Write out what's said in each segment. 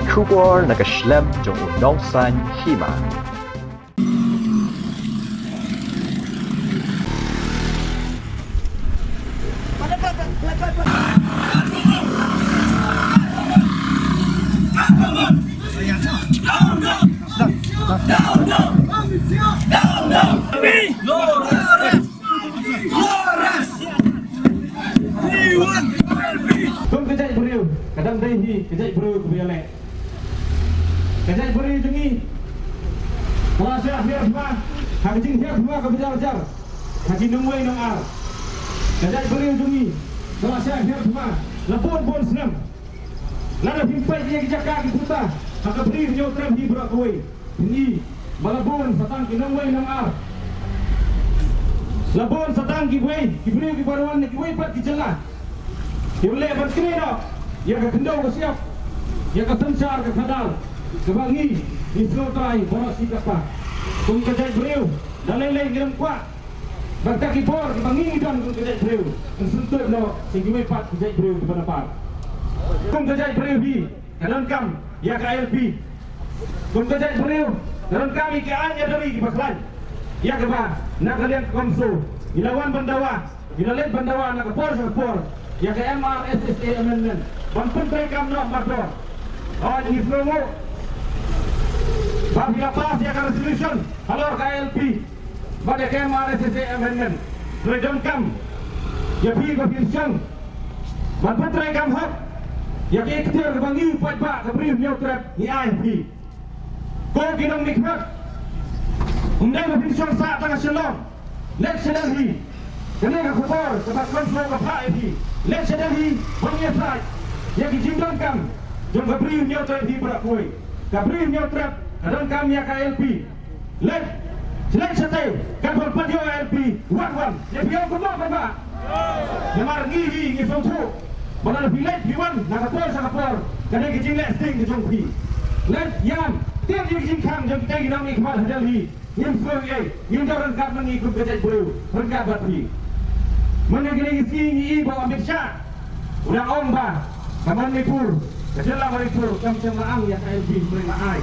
出国那个 Schlemm 中午农山起码。Kum kejai beriu, kadang dehi kejai beriu kebialek. Kejai beriu jengi. Kalau saya biar semua, hajing biar semua kebijar-jar. Haji nungwei nung ar. Kejai beriu jengi. Kalau saya biar semua, lepon senam. Lada pimpai dia kejakak kita. Maka beriu nyotrem di berak kue. Ini balabon satang kinungwei nung ar. Labon satang kibui, kiberiu kibaruan kibui pat kijelah. Dia boleh berkini dok. Ia ke kendau ke siap. Ia ke sencar ke kadal. Kebangi di selotrai boros sikap pak. Kum kejai beriu. Dan leleng ngirim kuat. Bangka kibor kebangi dan kum kejai beriu. Sentuh dok. Sehingga pat kejai beriu di pada par. Kum kejai beriu hi. Kadang kam. Ia ke ALP. Kum kejai beriu. Kadang kami ke anya dari kibaklan. Ia ke bah. Nak kalian komso. Ilawan bandawa. Ilalet bandawa nak por por. Ya ke MRSSA amendment. Banpun mereka menolak mardor. Oh ini promo. Bila pas ya ke resolution. Halor KLP. Pada ke MRSSA amendment. Freedom kam. Ya pi ke firsyang. Banpun mereka hak. Ya ke ikhtiar kebangi buat pak keberi neutral ni IFP. Kau kinong nikmat. Undang ke firsyang saat tengah selong. Let sedari. Kena ke kubur. Sebab konsul ke pak IFP. Let sedari pengiasai yang dijimbankan jom kabri neutral di berak kue kabri neutral kadang kami ya KLP let setai kan berpadio KLP wan ya biar kumah pak nyamar ngihi ngisonsu mana lebih let biwan nakapor sakapor kadang kijing let sting di jompi let yam tiap yang kijing kang jom kita ginam ikhmal hadalhi yang seluruh yang jauh rengkap mengikut kejat beliau rengkap batri menegeri isi bawa Mirsya udah omba kaman Manipur kejelah Manipur macam laang yang KLP mereka ai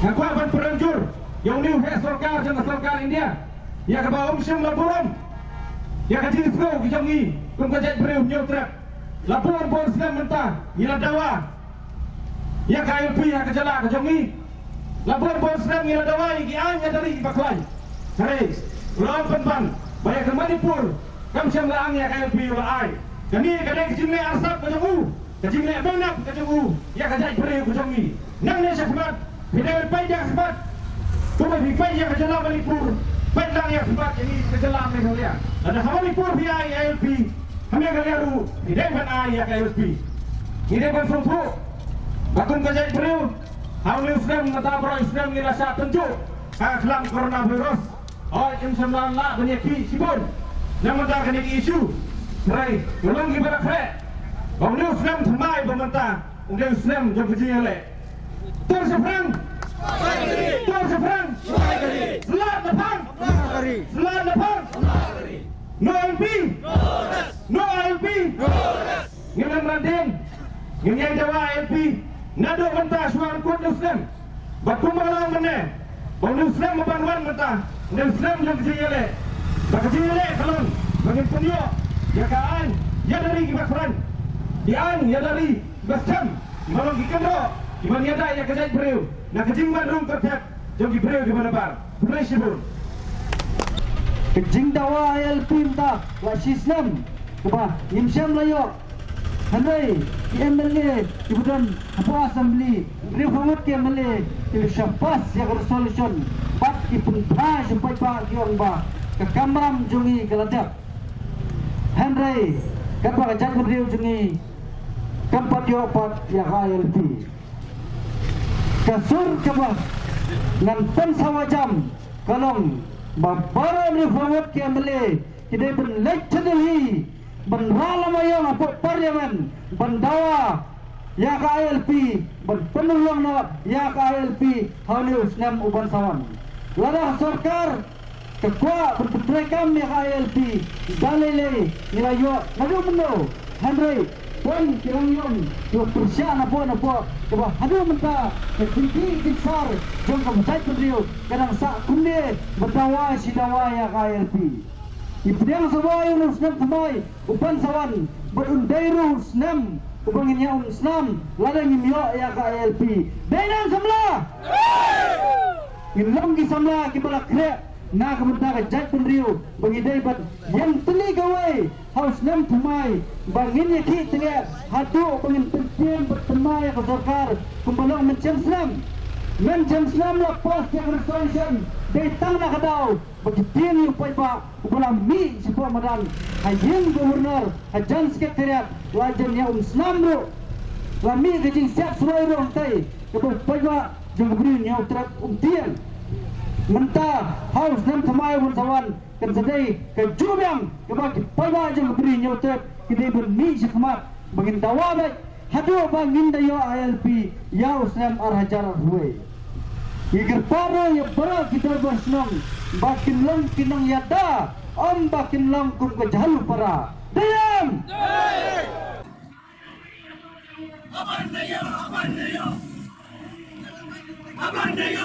aku akan peranjur yang new head sorkar jangan sorkar India ya ke bawah umsyam laporan ya ke jenis kau kejangi kum kejat beriu neutral laporan pun sedang mentah ila dawa ya KLP ya kejelah kejangi laporan pun sedang ila dawa iki anya dari baklai hari ulang penpan banyak ke Manipur kam siang laang ya KLP ulai kami kadang kejing le arsap kejung kejing le benap kejung ya kejai beriu kejangi nang ne syakmat bidai pai dia sebab kuma bi pai ya kejelah Manipur pai lang ya sebab ini kejelah Meghalaya ada Manipur bi ILP kami kaliaru bidai ban ai ya KLP ini ban sumpu bakun kejai beriu haul Islam mata pro Islam ni rasa tunjuk akhlak coronavirus oh insyaallah la penyakit sibun yang mentah kini isu Rai, tolong kita kre. Orang Islam thamai pemerintah, orang Islam jom kerja le. Tur seberang, selat depan, no LP, no LP, ngilem randing, ngilem jawa LP, nado mentah suara kuat Islam. Bakum malam mana? Orang Islam membangun mentah, orang Islam jom kerja le. Kerja le kalau bagi penyo. Ya kan, ya dari kibakran, ya dari bastam, malam kikendo, iman ya dah ya kejai beriu, nak kejing bandung tertep, jom beriu di mana bar, beriu sibur. Kejing dawa ALP tak, wasislam, apa, imsyam layo, handai, MLA, ibudan, apa assembly, beriu hangat ke MLA, itu syapas ya resolution, bat ipun pas sampai pak kiong ba, kekamram jungi keladap. Henry, kapag jangan beriu jungi kampat yopat ya KLP. Kasur kapag nantan sawajam kalong babaran reformat kiamle kidai ben lechdhi ben ralamaya apa parliament ben dawa ya KLP ben penulang ya KLP haus nam uban sawan. Lada sarkar Kekua berputrekam ni KLP dalile nilayo nado mendo Henry pun kirang yon yo persian apa coba hadu menta tinggi besar jom kemudian beliau kadang sak kunde berdawa si dawa ya KLP ibdang sawai Islam tamai upan sawan berundairu Islam ubangnya Islam ladang imyo ya KLP dengan semula ilam ki samla ki balak kre na kemudian ke jat penriu bangidai bat yang teli gawai haus nam tumai bangin ya ki teli hadu bangin penting bertemai ke sarkar kumbalong mencem Islam la post yang resolution dari tangna kadau bagi tinggi upai pa upalam mi si Ramadan hayin gubernur hajan sekretariat wajan ya Islam ro lami gajing siap suai ro tai kepo pa jeng gubernur ya utrat tian mentah haus nam thamai bun sawan kan sedai ke jubiang ke bagi pa jeng gubernur ya utrat kidai bun mi si khamat bangin dawa bai hadu bangin dayo ILP ya Islam arhajar huai Igar paro ya bara kita bersnong bakin long kinong yada bakin long kum ke jalu para diam abang ya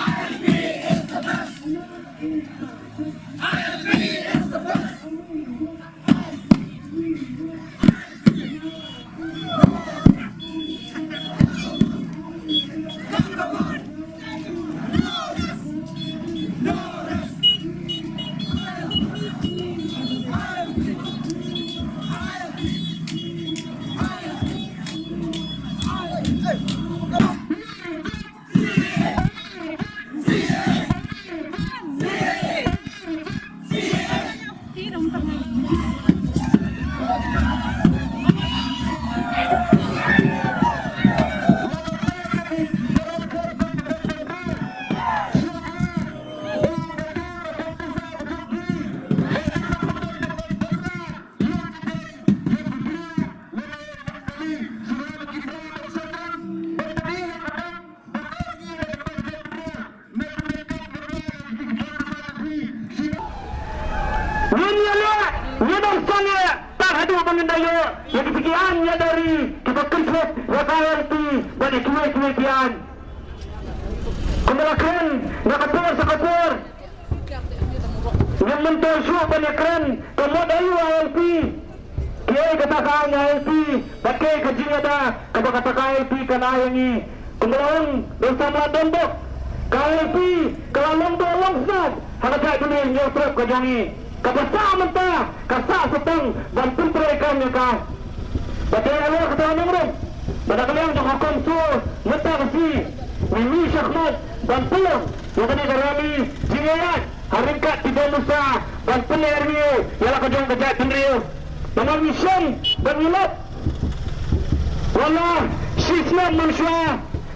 ILP is the best ILP is the best mengendayo yang dipikirannya dari kita konsep KLP bagi kue-kuean kemelakan nakapur yang mentosu banyakkan kemodayu KLP kiai katakan KLP pakai kajing ada kata KLP kanayangi kemelang dosa meladondok KLP kalau lombok longsat harga dunia nyotrok kajangi kabasa mentah kasa setang dan penterikannya kah bagai Allah kata nomor pada kalian jangan konsul mentah kasi Mimi Syahmat dan pulang yang tadi karami jingat haringkat tidak nusa dan penermiu ialah kejang kejat peneriu dengan mission dan milat wallah Islam manusia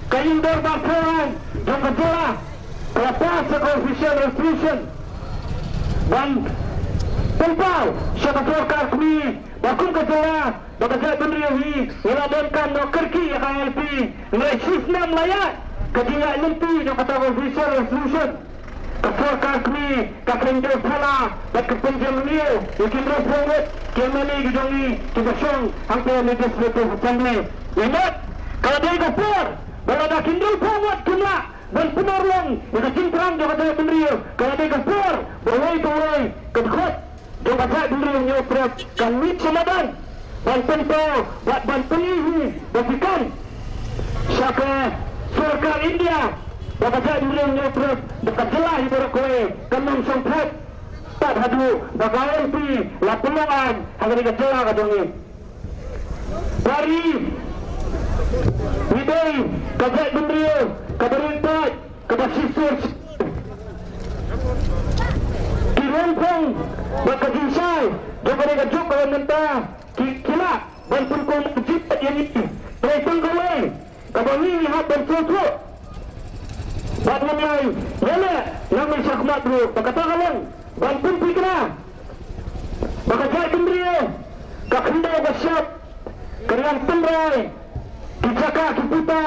kain berbakuran dan kejelah kelapa official resolution dan tempau syakafur kami bakun kejelah bakajat peneriuhi ilabankan no kerki ya KLP nilai Islam layak kajian lempi yang kata official resolution kafur kami kakendro pala dan kepenjam niu yakin rohwet kemali gijongi kibasong hampir legislative assembly ingat kalau dia kafur balada kindro pawat kena dan penorong yang cintrang yang kata peneriu kalau dia kafur bawai kedekut yang kata peneriu nyopret kan mit Ramadan dan tentu buat bantunihi basikan syaka surga India dapat saya dulu terus dekat jelah ibarat kowe kenang sempet tak hadu bakal LP lapungan agar dekat jelah kadongi dari widai kajak bendrio kabarintat kabasisur kirompong bakajinsay jika dekat juk kalau mentah kila banpun kong jipat yang ini teripang kowe kabangi lihat dan tutup buat memulai yana namin syakmat bro pagkatakalang banpun pikra bakajay kendriyo kakendaw kasyap kanyang tembray kijaka kiputa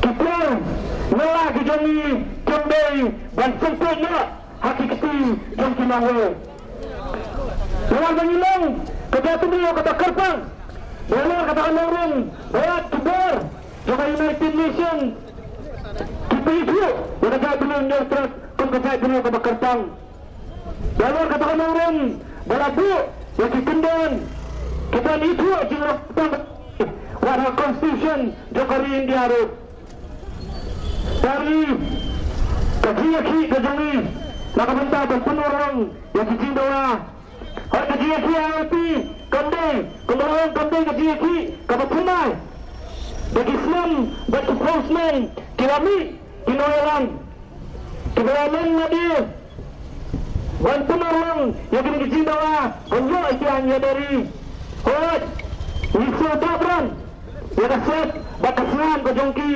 kiplang nala kijongi kembay bansempurna hakikati yang kinawe. Dengan mengilang kejatuh dia kata kerpang, boleh katakan orang buat kibar, juga United Nations. Kita itu yang kata belum yang terus pun kata dulu kata kerpang. Boleh katakan orang berabu yang dikendan. Kita itu yang warna Constitution Jokowi India Arab. Dari kaji-kaji kejangi nakabenta dan penurang yang kicing bawah. Hari kaji-kaji ILP kandai kemarahan kandai kaji-kaji kabatunai. Bagi Islam batu Pausman kilami kinoelan kiberalan nadir dan penurang yang kicing bawah. Hanya itu hanya dari Hot Niso Dabran yang kasih bakasan kejongki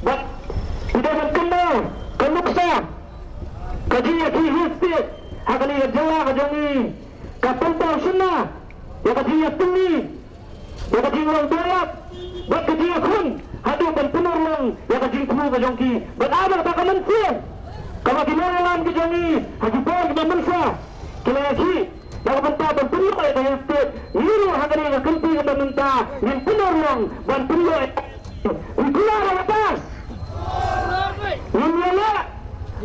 bak tidak berkendal kenuksa kajinya kihustit hakali jala kajongi kapentau sunna yang kajinya tuni yang kajinya orang berat buat kajinya kun hadu dan penuh lang yang kajinya kumu kajongki buat abang tak kemensia kalau kinoelan kajongi haji pon kita mensa kilaki yang mentah dan penuh yang kihustit niru hakali yang kempi kita mentah yang penuh lang dan penuh ikulah atas Nyala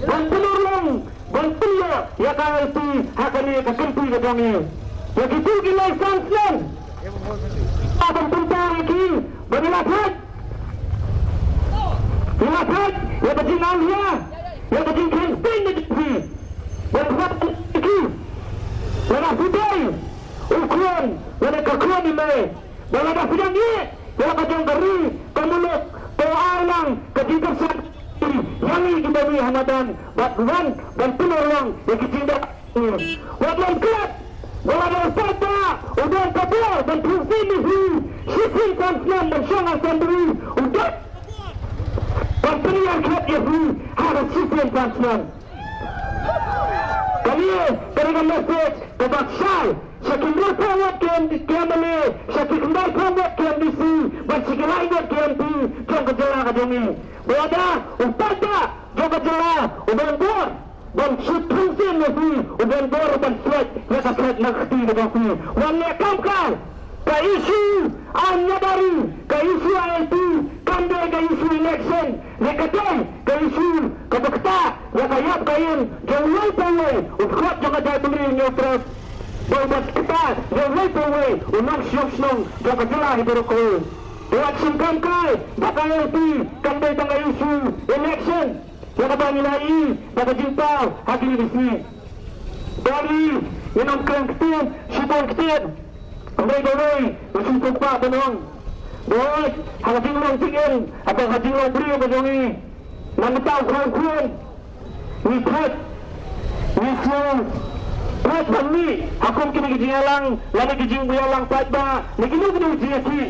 bantulang bantuya ya KLP hakani kasempi kadami begitu gila sansen abang tentang lagi berlapat ya kajing alia ya kajing campaign di TV berbuat lagi wala putay ukuran wala kakuan ini wala dah sidang ni wala kajang gari kamulok pewalang kajing kersan yang ini kembali Hamadan Batwan dan penolong yang kecinta Wadlan Kuat Wadlan Fata Udan Kapal dan Provinsi Negeri Syifri Kanslan dan Syangah Sandri Udan dan Penian Kuat Yahri Harus Syifri Kanslan kami berikan mesej kepada Syai Syakir Merpawat KMLA Syakir Kembal Pawat KMDC dan Syakir Lainat KMP Jom Kejelah Kademi berada upata Jom Kejelah Udan Bor dan Syifri Negeri Udan Bor dan Flat yang kakak nakti kebaku wannya kamkal ke isu Anyadari ke isu ILP kandai ke isu election nekatay ke isu kabakta yang kayap kain jauh pawai ukot jom Kejelah beli neutral Babat kita jauh pawai unang syok-syok Jom Kejelah hidup buat singkamkai bakal LP kandai tangga isu election yang kata nilai dapat jimpau hakim di sini dari yang ketip syibon ketip kembali doi usul kumpa benong doi hajing long tingin atau hajing long beri berjongi namentau kau-kuan wikhat wisong buat bami akum kini kejingalang lagi kejing buyalang patba lagi lu kena ujiaki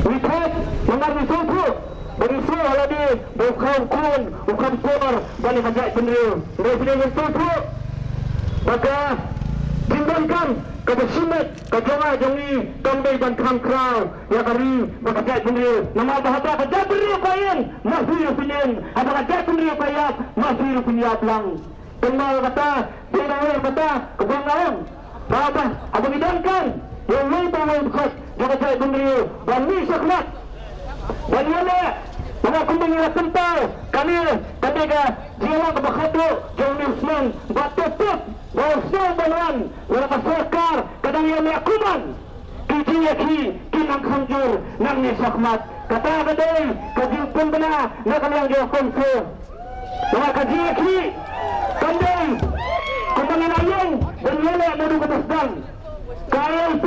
wikhat mengar wisongku berisau haladi bukan kun bukan por balik hajat penril presiden wisongku maka jimbankan kebesimet kejongah jongi kambay dan kamkrau ya kari bakajat penril nama bahasa kajat penril kain masih pinin apa kajat penril kayak masih piniap lang kenal kata tidak kata kebanggaan apa abang idamkan yang lain pawai bukat bakajat penril bani saklat banyala mga kumbang nila tempau kami ketika jiwa kebakhatu jauh Usman batutut bawasnya balan wala kasarkar kadang yang yakuman kijiyaki kinang khanjur nang ni sakmat kata kadai kajing pun benar nak kaliang jauh konso mga kijiyaki kandai kumbang inayong banyala nadu ketasdan KLP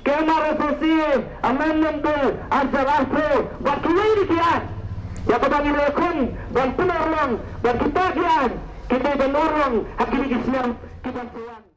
Kemar Resolusi Amendment Bill Ansar Asro Bakiwai dikian yang kebagi lekun dan penorong dan kita kian kita dan orang hakim Islam kita tuan